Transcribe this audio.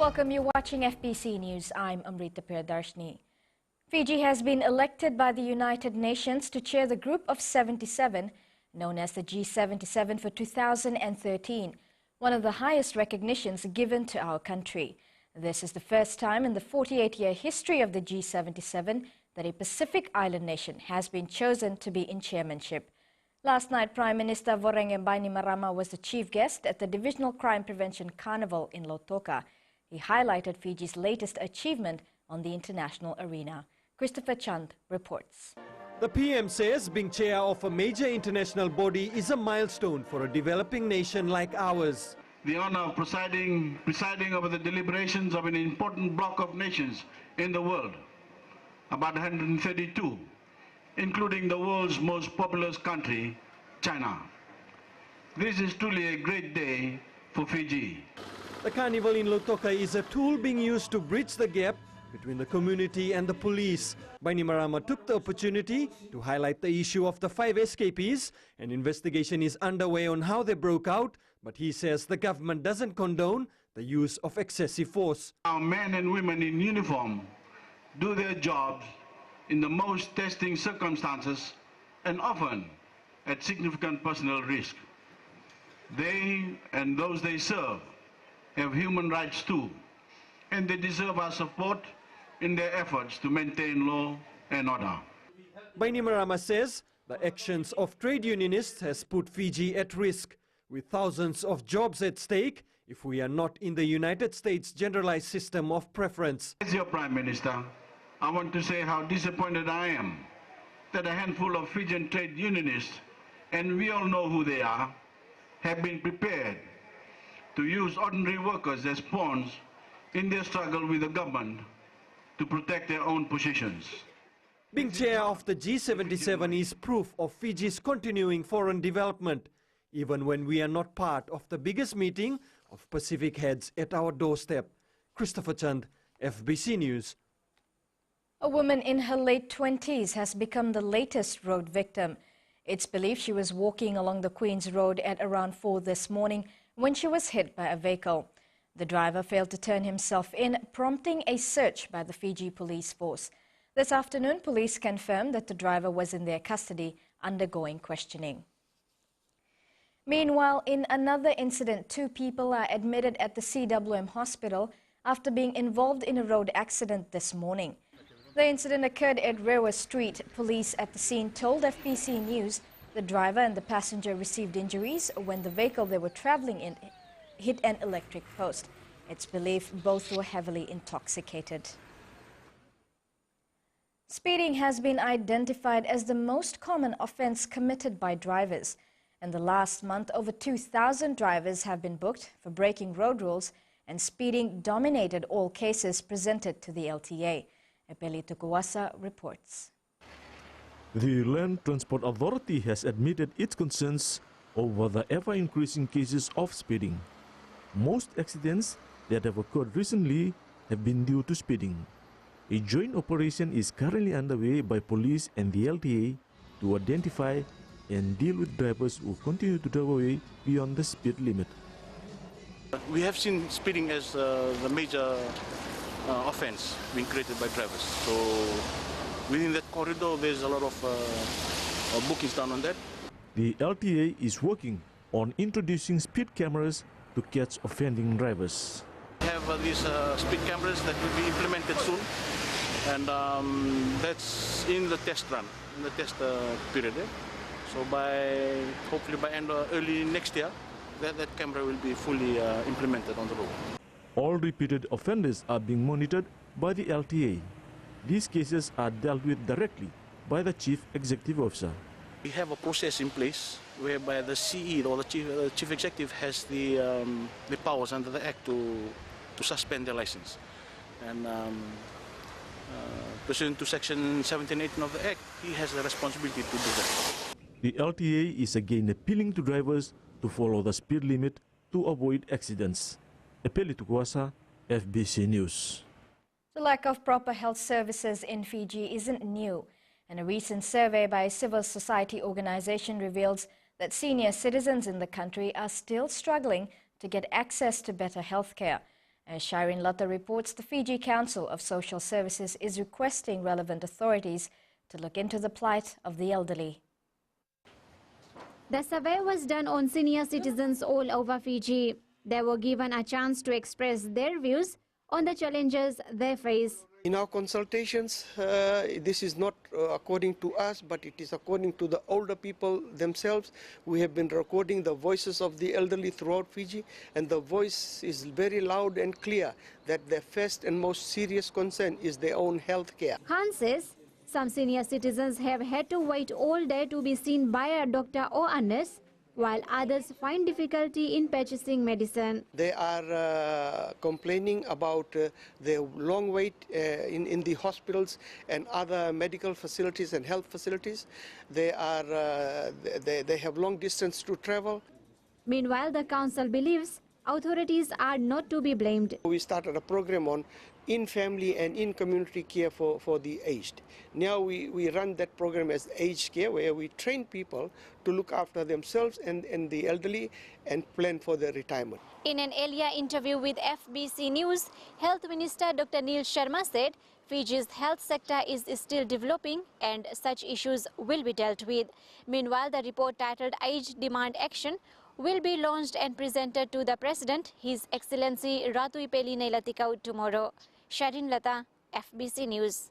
Welcome, you're watching FBC News. I'm Amrita Priyadarshini. Fiji has been elected by the United Nations to chair the Group of 77, known as the G77 for 2013, one of the highest recognitions given to our country. This is the first time in the 48-year history of the G77 that a Pacific Island nation has been chosen to be in chairmanship. Last night, Prime Minister Voreqe Bainimarama was the chief guest at the Divisional Crime Prevention Carnival in Lautoka. He highlighted Fiji's latest achievement on the international arena. Christopher Chand reports. The PM says being chair of a major international body is a milestone for a developing nation like ours. The honor of presiding over the deliberations of an important bloc of nations in the world, about 132, including the world's most populous country, China. This is truly a great day for Fiji. The carnival in Lautoka is a tool being used to bridge the gap between the community and the police. Bainimarama took the opportunity to highlight the issue of the 5 escapees. An investigation is underway on how they broke out, but he says the government doesn't condone the use of excessive force. Our men and women in uniform do their jobs in the most testing circumstances and often at significant personal risk. They and those they serve have human rights too, and they deserve our support in their efforts to maintain law and order. Bainimarama says the actions of trade unionists has put Fiji at risk, with thousands of jobs at stake if we are not in the United States generalized system of preference. As your Prime Minister, I want to say how disappointed I am that a handful of Fijian trade unionists, and we all know who they are, have been prepared to use ordinary workers as pawns in their struggle with the government to protect their own positions. Being chair of the G77 is proof of Fiji's continuing foreign development, even when we are not part of the biggest meeting of Pacific heads at our doorstep. Christopher Chand, FBC News. A woman in her late 20s has become the latest road victim. It's believed she was walking along the Queen's Road at around 4 this morning when she was hit by a vehicle. The driver failed to turn himself in, prompting a search by the Fiji police force. This afternoon, police confirmed that the driver was in their custody, undergoing questioning. Meanwhile, in another incident, 2 people are admitted at the CWM hospital after being involved in a road accident this morning. The incident occurred at Rewa Street. Police at the scene told FBC News the driver and the passenger received injuries when the vehicle they were traveling in hit an electric post. It's believed both were heavily intoxicated. Speeding has been identified as the most common offence committed by drivers. In the last month, over 2,000 drivers have been booked for breaking road rules, and speeding dominated all cases presented to the LTA. Epeli Tukuwasa reports. The Land Transport Authority has admitted its concerns over the ever-increasing cases of speeding. Most accidents that have occurred recently have been due to speeding. A joint operation is currently underway by police and the LTA to identify and deal with drivers who continue to drive away beyond the speed limit. We have seen speeding as the major offense being created by drivers. So within that corridor, there's a lot of bookings done on that. The LTA is working on introducing speed cameras to catch offending drivers. We have these speed cameras that will be implemented soon, and that's in the test run, in the test period. So hopefully by early next year, that camera will be fully implemented on the road. All repeated offenders are being monitored by the LTA. These cases are dealt with directly by the Chief Executive Officer. We have a process in place whereby the CE or the Chief Executive has the powers under the Act to suspend their license. And pursuant to Section 17 and 18 of the Act, he has the responsibility to do that. The LTA is again appealing to drivers to follow the speed limit to avoid accidents. Epeli Tukuwasa, FBC News. The lack of proper health services in Fiji isn't new, and a recent survey by a civil society organization reveals that senior citizens in the country are still struggling to get access to better health care. As Shireen Lata reports, the Fiji Council of Social Services is requesting relevant authorities to look into the plight of the elderly. The survey was done on senior citizens all over Fiji. They were given a chance to express their views on the challenges they face. In our consultations, this is not according to us, but it is according to the older people themselves. We have been recording the voices of the elderly throughout Fiji, and the voice is very loud and clear that their first and most serious concern is their own health care. Khan says some senior citizens have had to wait all day to be seen by a doctor or a nurse, while others find difficulty in purchasing medicine. They are complaining about the long wait in the hospitals and other medical facilities and health facilities. They have long distance to travel. Meanwhile, the council believes authorities are not to be blamed. We started a program on in-family and in-community care for the aged. Now we run that program as aged care, where we train people to look after themselves and the elderly and plan for their retirement. In an earlier interview with FBC News, Health Minister Dr. Neil Sharma said Fiji's health sector is still developing and such issues will be dealt with. Meanwhile, the report titled Age Demand Action will be launched and presented to the President, His Excellency Ratu Ipeli Neilatikau, tomorrow. Shireen Lata, FBC News.